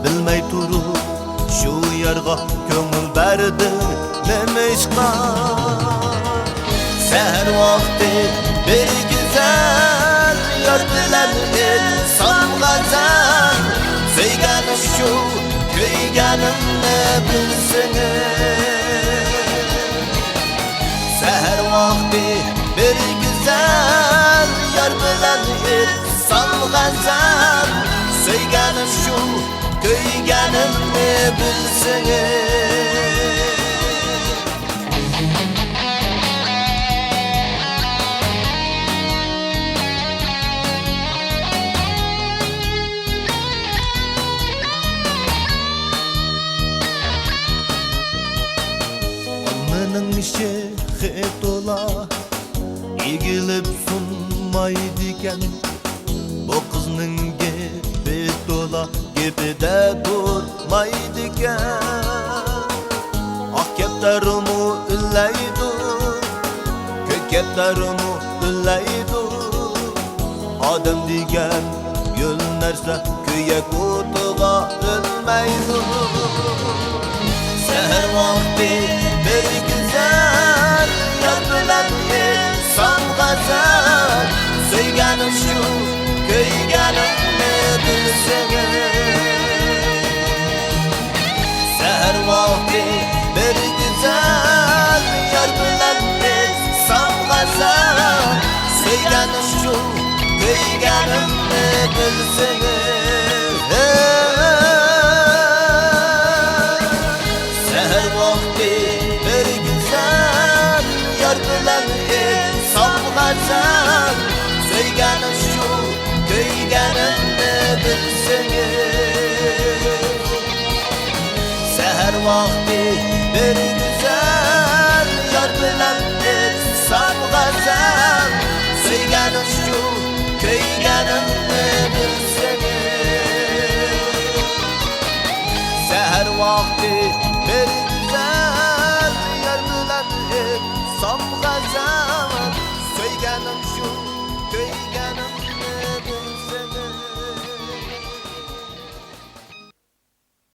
bilmey turup şu yerga köngül berdim nemişqa. Seher vakti bir güzel yar bilen insan gazal, söygenim şu köygenim ne bilsiniz. Seher vakti bir güzel yar bilen insan gazal, söygenim şu köygenim ne bilsiniz. Şehit ola egilip sunmaydiken, bu kızның gepi tola gepide durmaydiken. Ah keptarımı ülleydu, kök keptarımı ülleydu. Adam digen yol nerse köye kutuğa ölmeydu. Seher vakti bir güzel yar bilen insan gazal, söygenim şu köygenim ne bilsiniz. Seher vakti bir güzel yar bilen insan gazal, söygenim şu köygenim ne bilsiniz. Seher vakti bir güzel yar bilen insan gazal, söygenim şu köygenim ne bilsiniz. Seher vakti bir güzel yar bilen insan gazal, söygenim şu köygenim ne bilsiniz. Seher vakti